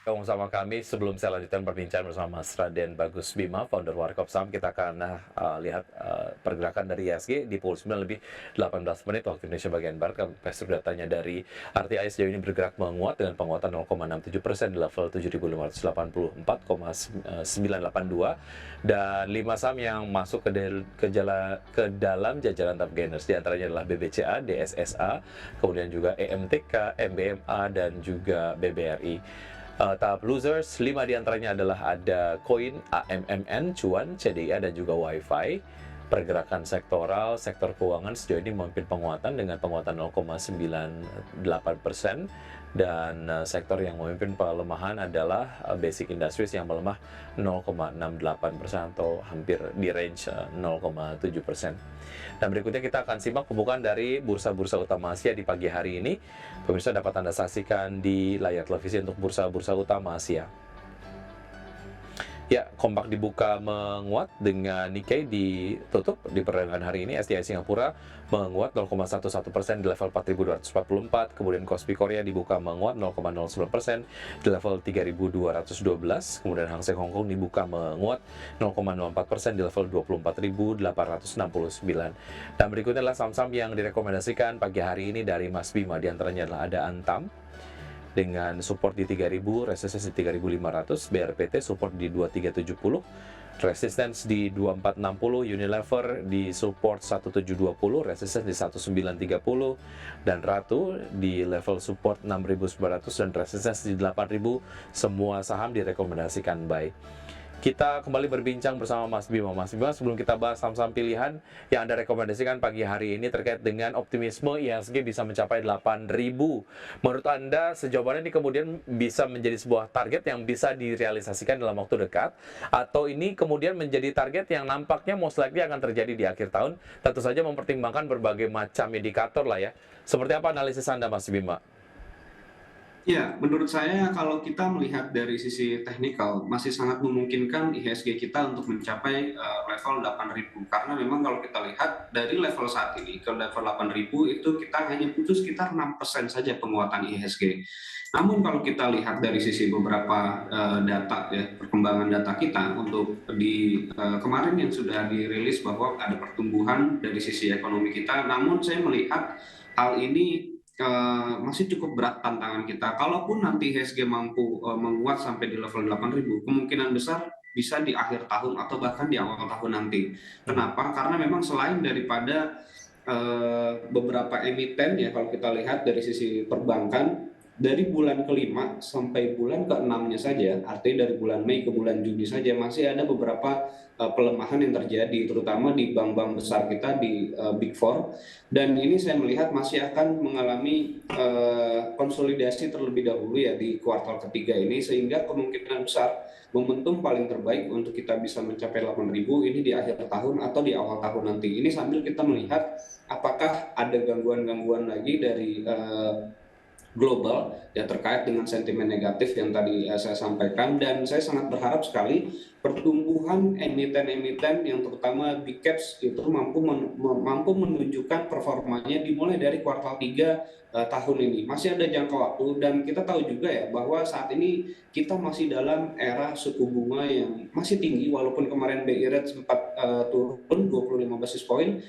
bergabung sama kami. Sebelum saya lanjutkan perbincangan bersama Mas Raden Bagus Bima, founder Warkop Saham, kita akan lihat pergerakan dari IHSG di pukul 9 lebih 18 menit waktu Indonesia bagian Barat. Kami pastor datanya dari RTI sejauh ini bergerak menguat dengan penguatan 0,67% di level 7.584,982 dan 5 saham yang masuk ke dalam jajaran top gainers, di antaranya adalah BBCA, DSSA, kemudian juga EMTK, MBMA, dan juga BBRI. Tahap losers, 5 diantaranya adalah ada Koin, AMMN, Cuan, CDIA, dan juga Wi-Fi. Pergerakan sektoral, sektor keuangan sejauh ini memimpin penguatan dengan penguatan 0,98%, dan sektor yang memimpin pelemahan adalah basic industries yang melemah 0,68% atau hampir di range 0,7%. Dan berikutnya kita akan simak pembukaan dari bursa-bursa utama Asia di pagi hari ini. Pemirsa dapat Anda saksikan di layar televisi untuk bursa-bursa utama Asia. Ya, Kompak dibuka menguat dengan Nikkei ditutup di perdagangan hari ini. STI Singapura menguat 0,11% di level 4.244. Kemudian Kospi Korea dibuka menguat 0,09% di level 3.212. Kemudian Hang Seng Hong Kong dibuka menguat 0,04% di level 24.869. Dan berikutnya adalah saham-saham yang direkomendasikan pagi hari ini dari Mas Bima. Di antaranya adalah ada Antam dengan support di 3.000, resistance di 3.500, BRPT support di 2.370, resistance di 2.460, Unilever di support 1.720, resistance di 1.930, dan Ratu di level support 6.900 dan resistance di 8.000. Semua saham direkomendasikan buy. Kita kembali berbincang bersama Mas Bima. Mas Bima, sebelum kita bahas saham-saham pilihan yang Anda rekomendasikan pagi hari ini terkait dengan optimisme IHSG bisa mencapai 8.000. Menurut Anda, sejauh mana ini kemudian bisa menjadi sebuah target yang bisa direalisasikan dalam waktu dekat? Atau ini kemudian menjadi target yang nampaknya most likely akan terjadi di akhir tahun? Tentu saja mempertimbangkan berbagai macam indikator lah ya. Seperti apa analisis Anda, Mas Bima? Ya, menurut saya kalau kita melihat dari sisi teknikal masih sangat memungkinkan IHSG kita untuk mencapai level 8.000 karena memang kalau kita lihat dari level saat ini ke level 8.000 itu kita hanya butuh sekitar 6% saja penguatan IHSG. Namun kalau kita lihat dari sisi beberapa data ya, perkembangan data kita untuk di kemarin yang sudah dirilis bahwa ada pertumbuhan dari sisi ekonomi kita, namun saya melihat hal ini masih cukup berat tantangan kita. Kalaupun nanti HSG mampu menguat sampai di level 8.000, kemungkinan besar bisa di akhir tahun atau bahkan di awal tahun nanti. Kenapa? Karena memang selain daripada beberapa emiten ya, kalau kita lihat dari sisi perbankan, dari bulan kelima sampai bulan keenamnya saja, artinya dari bulan Mei ke bulan Juni saja masih ada beberapa pelemahan yang terjadi, terutama di bank-bank besar kita di Big Four, dan ini saya melihat masih akan mengalami konsolidasi terlebih dahulu ya di kuartal ketiga ini, sehingga kemungkinan besar momentum paling terbaik untuk kita bisa mencapai 8.000 ini di akhir tahun atau di awal tahun nanti. Ini sambil kita melihat apakah ada gangguan-gangguan lagi dari global ya terkait dengan sentimen negatif yang tadi saya sampaikan, dan saya sangat berharap sekali pertumbuhan emiten-emiten yang terutama big caps itu mampu menunjukkan performanya dimulai dari kuartal 3 tahun ini. Masih ada jangka waktu, dan kita tahu juga ya bahwa saat ini kita masih dalam era suku bunga yang masih tinggi, walaupun kemarin BI rate sempat turun 25 basis point,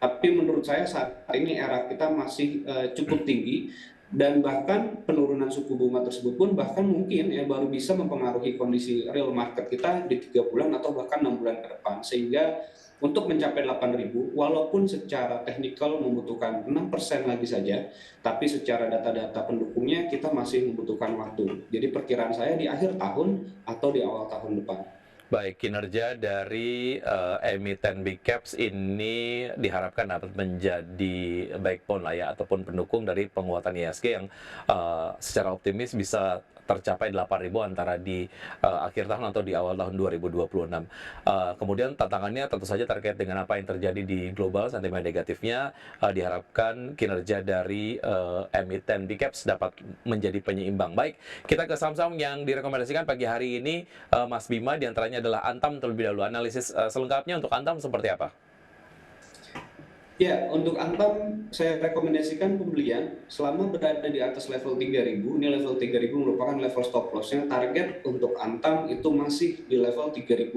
tapi menurut saya saat ini era kita masih cukup tinggi, dan bahkan penurunan suku bunga tersebut pun bahkan mungkin ya baru bisa mempengaruhi kondisi real market kita di 3 bulan atau bahkan 6 bulan ke depan, sehingga untuk mencapai 8.000 walaupun secara teknikal membutuhkan 6% lagi saja, tapi secara data-data pendukungnya kita masih membutuhkan waktu. Jadi perkiraan saya di akhir tahun atau di awal tahun depan. Baik, kinerja dari emiten big caps ini diharapkan dapat menjadi backbone lah ya, ataupun pendukung dari penguatan IHSG yang secara optimis bisa tercapai 8.000 antara di akhir tahun atau di awal tahun 2026. Kemudian tantangannya tentu saja terkait dengan apa yang terjadi di global, sentimen negatifnya. Diharapkan kinerja dari emiten big caps dapat menjadi penyeimbang. Baik, kita ke saham-saham yang direkomendasikan pagi hari ini, Mas Bima, diantaranya adalah Antam terlebih dahulu. Analisis selengkapnya untuk Antam seperti apa? Ya, untuk Antam saya rekomendasikan pembelian selama berada di atas level 3.000. Ini level 3.000 merupakan level stop loss-nya. Target untuk Antam itu masih di level 3.500.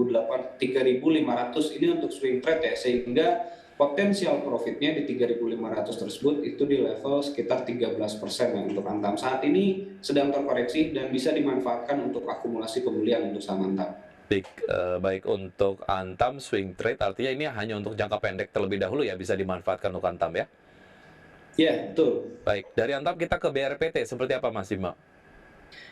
Ini untuk swing trade ya, sehingga potensial profitnya di 3.500 tersebut itu di level sekitar 13% ya untuk Antam. Saat ini sedang terkoreksi dan bisa dimanfaatkan untuk akumulasi pembelian untuk saham Antam. Baik untuk Antam swing trade artinya ini hanya untuk jangka pendek terlebih dahulu ya, bisa dimanfaatkan untuk Antam ya. Ya, betul. Baik, dari Antam kita ke BRPT seperti apa Mas Bima?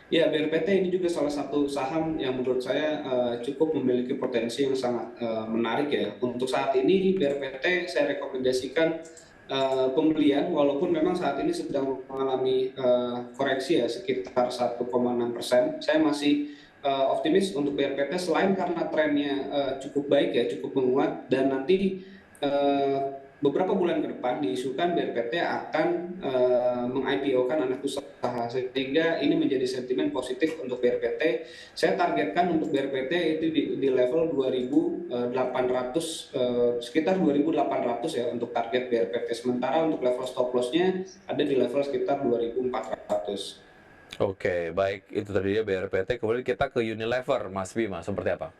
Ya, BRPT ini juga salah satu saham yang menurut saya cukup memiliki potensi yang sangat menarik ya. Untuk saat ini BRPT saya rekomendasikan pembelian, walaupun memang saat ini sedang mengalami koreksi ya sekitar 1,6%. Saya masih optimis untuk BRPT selain karena trennya cukup baik ya, cukup menguat, dan nanti beberapa bulan ke depan diisukan BRPT akan meng-IPO-kan anak usaha, sehingga ini menjadi sentimen positif untuk BRPT. Saya targetkan untuk BRPT itu di level 2.800, sekitar 2.800 ya untuk target BRPT. Sementara untuk level stop loss-nya ada di level sekitar 2.400. Oke, baik itu tadi ya BRPT. Kemudian kita ke Unilever, Mas Bima, seperti apa?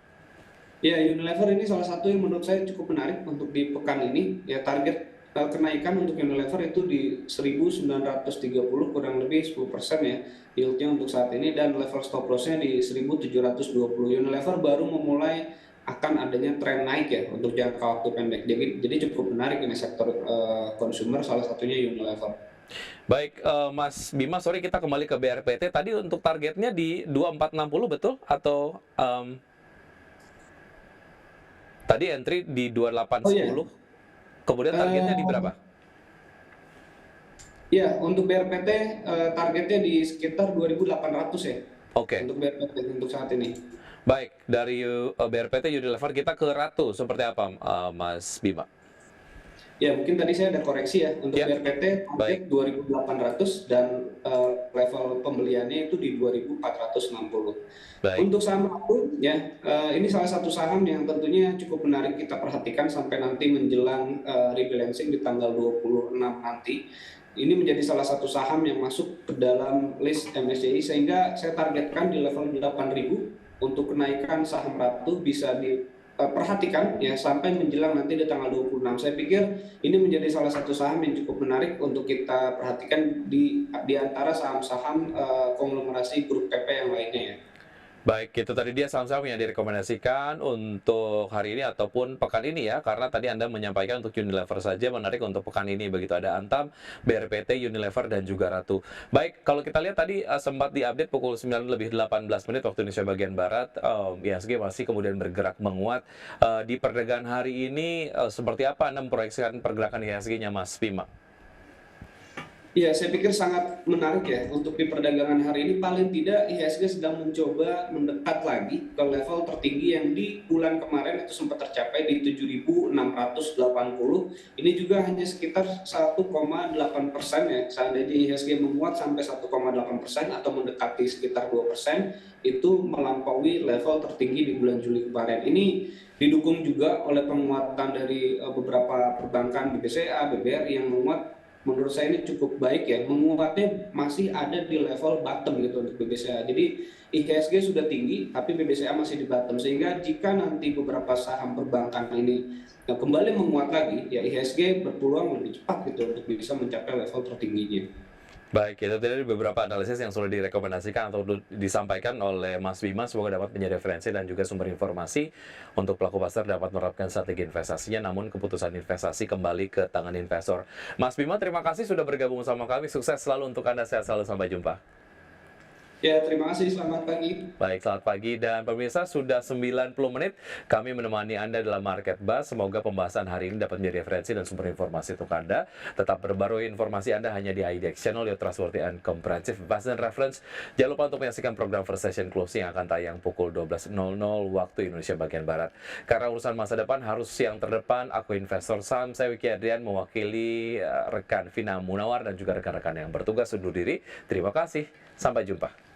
Ya, Unilever ini salah satu yang menurut saya cukup menarik untuk di pekan ini. Ya, target kenaikan untuk Unilever itu di 1.930, kurang lebih 10% ya yieldnya untuk saat ini, dan level stop loss-nya di 1.720. Unilever baru memulai akan adanya tren naik ya untuk jangka waktu pendek. Jadi cukup menarik ini sektor konsumer, salah satunya Unilever. Baik, Mas Bima, sorry kita kembali ke BRPT. Tadi untuk targetnya di 2460 betul? Atau tadi entry di Oh ya, 2810, kemudian targetnya di berapa? ya, untuk BRPT targetnya di sekitar 2.800 ya Oke, untuk BRPT untuk saat ini. baik. Dari BRPT Unilever kita ke Ratu, seperti apa Mas Bima? Ya, mungkin tadi saya ada koreksi ya. Untuk Ya, BRPT target baik. 2.800 dan level pembeliannya itu di 2.460. Baik. Untuk saham Ratu ya, ini salah satu saham yang tentunya cukup menarik kita perhatikan sampai nanti menjelang rebalancing di tanggal 26 nanti. Ini menjadi salah satu saham yang masuk ke dalam list MSCI, sehingga saya targetkan di level 8.000 untuk kenaikan saham Ratu bisa perhatikan ya sampai menjelang nanti di tanggal 26. Saya pikir ini menjadi salah satu saham yang cukup menarik untuk kita perhatikan di antara saham-saham konglomerasi grup PP yang lainnya ya. Baik, itu tadi dia saham-saham yang direkomendasikan untuk hari ini ataupun pekan ini ya, karena tadi Anda menyampaikan untuk Unilever saja menarik untuk pekan ini, begitu ada Antam, BRPT, Unilever, dan juga Ratu. Baik, kalau kita lihat tadi sempat diupdate pukul 9:18 waktu Indonesia bagian Barat, IHSG masih kemudian bergerak menguat. Di perdagangan hari ini, seperti apa Anda memproyeksikan pergerakan IHSG-nya Mas Bima? Iya, saya pikir sangat menarik ya untuk di perdagangan hari ini. Paling tidak IHSG sedang mencoba mendekat lagi ke level tertinggi yang di bulan kemarin itu sempat tercapai di 7.680. Ini juga hanya sekitar 1,8% ya. Seandainya IHSG menguat sampai 1,8% atau mendekati sekitar 2%, itu melampaui level tertinggi di bulan Juli kemarin. Ini didukung juga oleh penguatan dari beberapa perbankan BBCA, BBRI yang menguat. Menurut saya ini cukup baik ya, menguatnya masih ada di level bottom gitu untuk BBCA. Jadi IHSG sudah tinggi, tapi BBCA masih di bottom, sehingga jika nanti beberapa saham perbankan ini kembali menguat lagi, ya IHSG berpeluang lebih cepat gitu untuk bisa mencapai level tertingginya. Baik, itu tadi beberapa analisis yang sudah direkomendasikan atau disampaikan oleh Mas Bima. Semoga dapat menjadi referensi dan juga sumber informasi untuk pelaku pasar dapat menerapkan strategi investasinya, namun keputusan investasi kembali ke tangan investor. Mas Bima, terima kasih sudah bergabung sama kami. Sukses selalu untuk Anda, sehat selalu, sampai jumpa. Ya, terima kasih, selamat pagi. Baik, selamat pagi dan pemirsa, sudah 90 menit kami menemani Anda dalam Market Buzz. Semoga pembahasan hari ini dapat menjadi referensi dan sumber informasi untuk Anda. Tetap berbarui informasi Anda hanya di IDX Channel, your trustworthy and comprehensive buzz and reference. Jangan lupa untuk menyaksikan program First Session Closing yang akan tayang pukul 12.00 waktu Indonesia bagian Barat. Karena urusan masa depan harus yang terdepan, aku investor saham, saya Wiki Adrian mewakili rekan Vina Munawar dan juga rekan-rekan yang bertugas undur diri. Terima kasih, sampai jumpa.